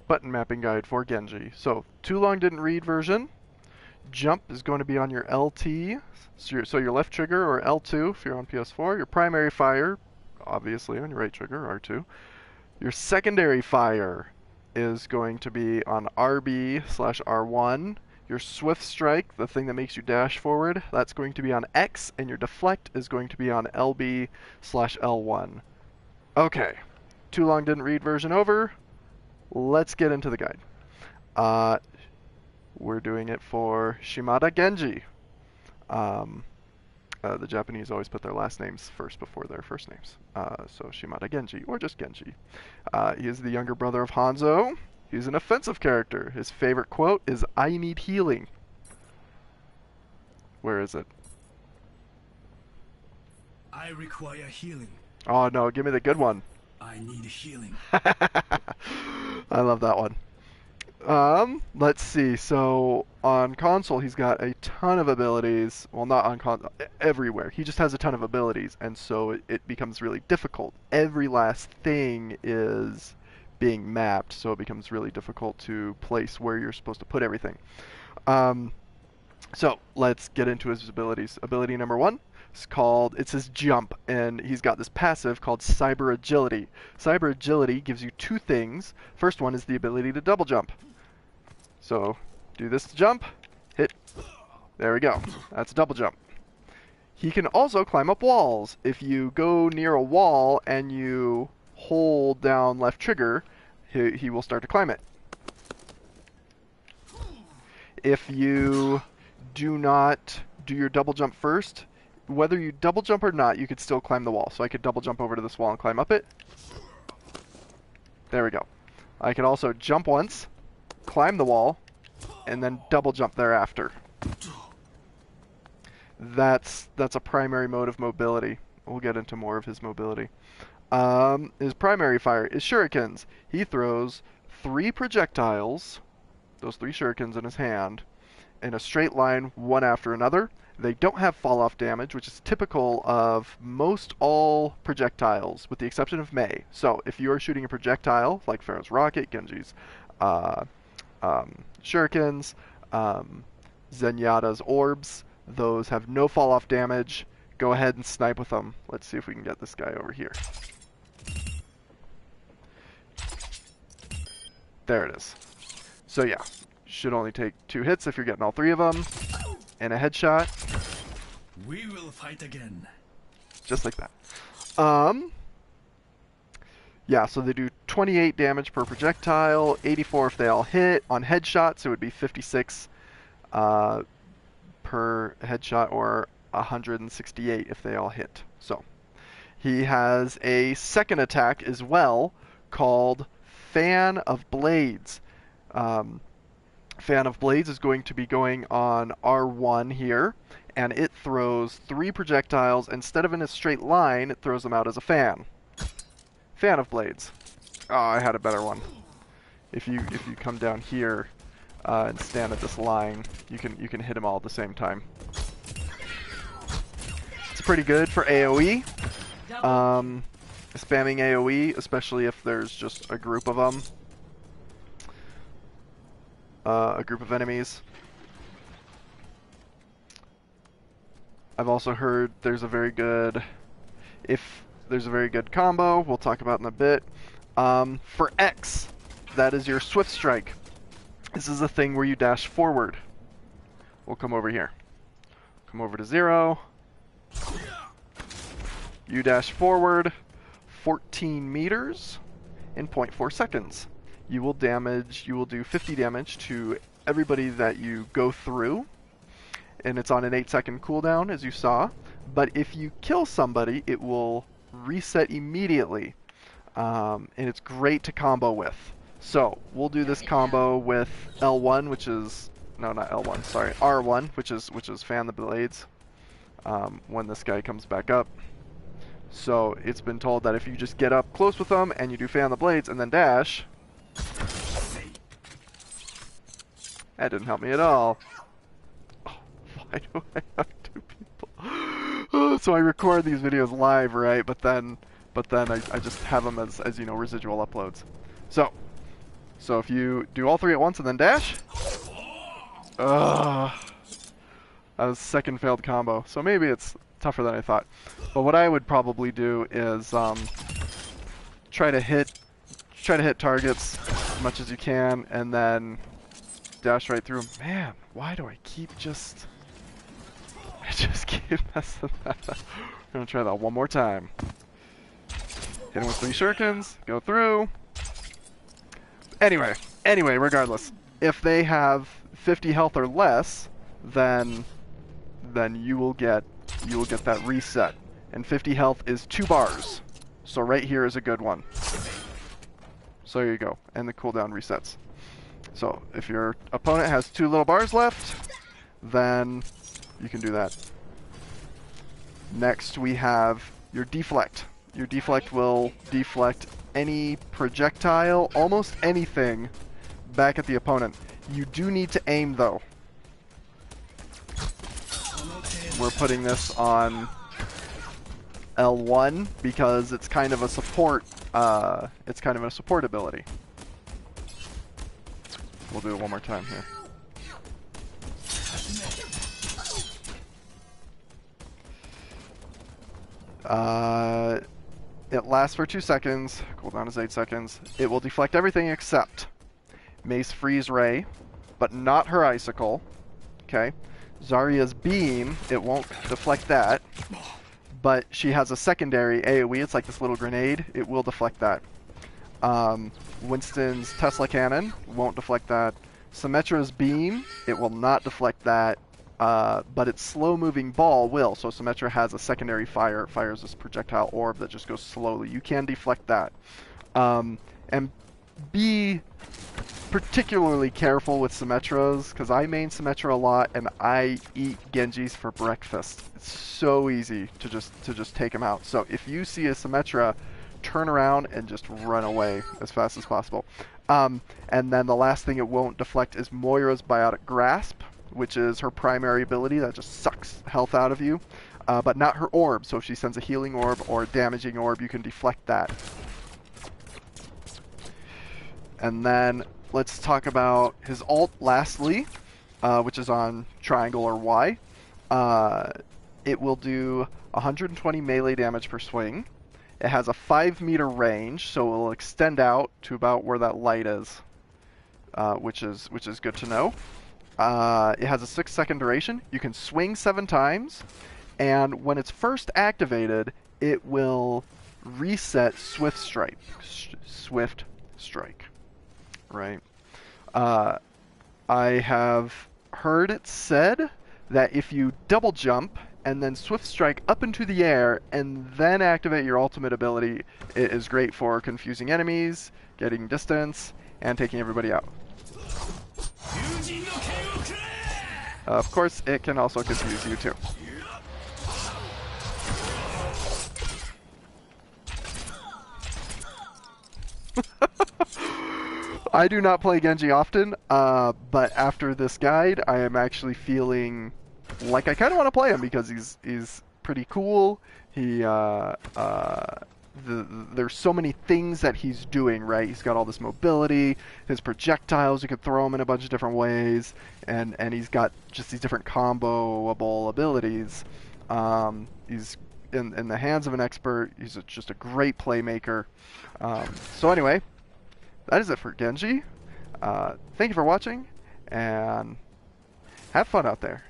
button mapping guide for Genji. So, too long didn't read version. Jump is going to be on your LT, so your left trigger, or L2 if you're on PS4. Your primary fire, obviously on your right trigger, R2. Your secondary fire is going to be on RB/R1. Your swift strike, the thing that makes you dash forward, that's going to be on X, and your deflect is going to be on LB/L1. Okay, too long didn't read version over. Let's get into the guide. We're doing it for Shimada Genji. The Japanese always put their last names first before their first names. So Shimada Genji, or just Genji. He is the younger brother of Hanzo. He's an offensive character. His favorite quote is, "I need healing." Where is it? I require healing. Oh no, give me the good one. I need healing. I love that one. Let's see. So on console, he's got a ton of abilities. Well, not on console, everywhere. He just has a ton of abilities, and so it becomes really difficult. Every last thing is being mapped, so it becomes really difficult to place where you're supposed to put everything. So let's get into his abilities. Ability number one is called, it's his jump, and he's got this passive called Cyber Agility. Cyber Agility gives you two things. First one is the ability to double jump. So do this to jump, hit, there we go. That's a double jump. He can also climb up walls. If you go near a wall and you hold down left trigger, he will start to climb it. If you do not do your double jump first, whether you double jump or not, you could still climb the wall. So I could double jump over to this wall and climb up it. There we go. I could also jump once, climb the wall, and then double jump thereafter. That's a primary mode of mobility. We'll get into more of his mobility. His primary fire is shurikens. He throws 3 projectiles, those 3 shurikens in his hand, in a straight line, one after another. They don't have fall-off damage, which is typical of most all projectiles, with the exception of Mei. So if you are shooting a projectile, like Pharaoh's rocket, Genji's shurikens, Zenyatta's orbs, those have no fall-off damage. Go ahead and snipe with them. Let's see if we can get this guy over here. There it is. So yeah, should only take 2 hits if you're getting all 3 of them, and a headshot. We will fight again. Just like that. Yeah, so they do 28 damage per projectile, 84 if they all hit. On headshots, it would be 56 per headshot, or 168 if they all hit. So he has a second attack as well called Fan of Blades. Fan of Blades is going to be going on R1 here, and it throws 3 projectiles. Instead of in a straight line, it throws them out as a fan. Fan of Blades. Oh, I had a better one. If you come down here and stand at this line, you can hit them all at the same time. It's pretty good for AoE. Spamming AoE, especially if there's just a group of them. A group of enemies. I've also heard there's a very good, combo, we'll talk about in a bit. For X, that is your swift strike. This is a thing where you dash forward. We'll come over here. Come over to 0. You dash forward 14 meters in 0.4 seconds. You will do 50 damage to everybody that you go through, and it's on an 8-second cooldown, as you saw. But if you kill somebody, it will reset immediately, and it's great to combo with. So we'll do this combo with L1, which is not L1, sorry, R1, which is Fan the Blades. When this guy comes back up. So it's been told that if you just get up close with them and you do Fan the Blades and then dash. That didn't help me at all. Oh, why do I have 2 people? Oh, so I record these videos live, right? But then I just have them as residual uploads. So So if you do all three at once and then dash, ugh, that was second failed combo. So maybe it's tougher than I thought. But what I would probably do is try to hit targets as much as you can, and then dash right through them. Man, why do I just keep messing that up? I'm gonna try that one more time. Hit him with 3 shurikens, go through. Anyway, regardless, if they have 50 health or less, then you will get that reset. And 50 health is 2 bars. So right here is a good one. So there you go, and the cooldown resets. So if your opponent has 2 little bars left, then you can do that. Next we have your Deflect. Your Deflect will deflect any projectile, almost anything, back at the opponent. You do need to aim though. We're putting this on L1 because it's kind of a support. It's kind of a support ability. We'll do it one more time here. It lasts for 2 seconds. Cooldown is 8 seconds. It will deflect everything except Mace Freeze Ray, but not her Icicle. Okay. Zarya's Beam, it won't deflect that. But she has a secondary AoE. It's like this little grenade. It will deflect that. Winston's Tesla Cannon won't deflect that. Symmetra's Beam, it will not deflect that. But its slow-moving ball will. So Symmetra has a secondary fire. It fires this projectile orb that just goes slowly. You can deflect that. And be particularly careful with Symmetras, because I main Symmetra a lot, and I eat Genjis for breakfast. It's so easy to just take them out. So if you see a Symmetra, turn around and just run away as fast as possible. And then the last thing it won't deflect is Moira's Biotic Grasp, which is her primary ability that just sucks health out of you, but not her orb. So if she sends a healing orb or a damaging orb, you can deflect that. And then let's talk about his ult lastly, which is on triangle or Y. It will do 120 melee damage per swing. It has a 5-meter range, so it will extend out to about where that light is, which is good to know. It has a 6-second duration. You can swing 7 times, and when it's first activated, it will reset Swift Strike. Swift Strike, right? I have heard it said that if you double jump and then Swift Strike up into the air and then activate your ultimate ability, it is great for confusing enemies, getting distance, and taking everybody out. Of course, it can also confuse you too. I do not play Genji often, but after this guide, I am actually feeling like I kind of want to play him because he's pretty cool. There's so many things that he's doing, right? He's got all this mobility, his projectiles, you could throw him in a bunch of different ways, and he's got just these different comboable abilities. He's in the hands of an expert. He's just a great playmaker. So anyway, that is it for Genji. Thank you for watching, and have fun out there.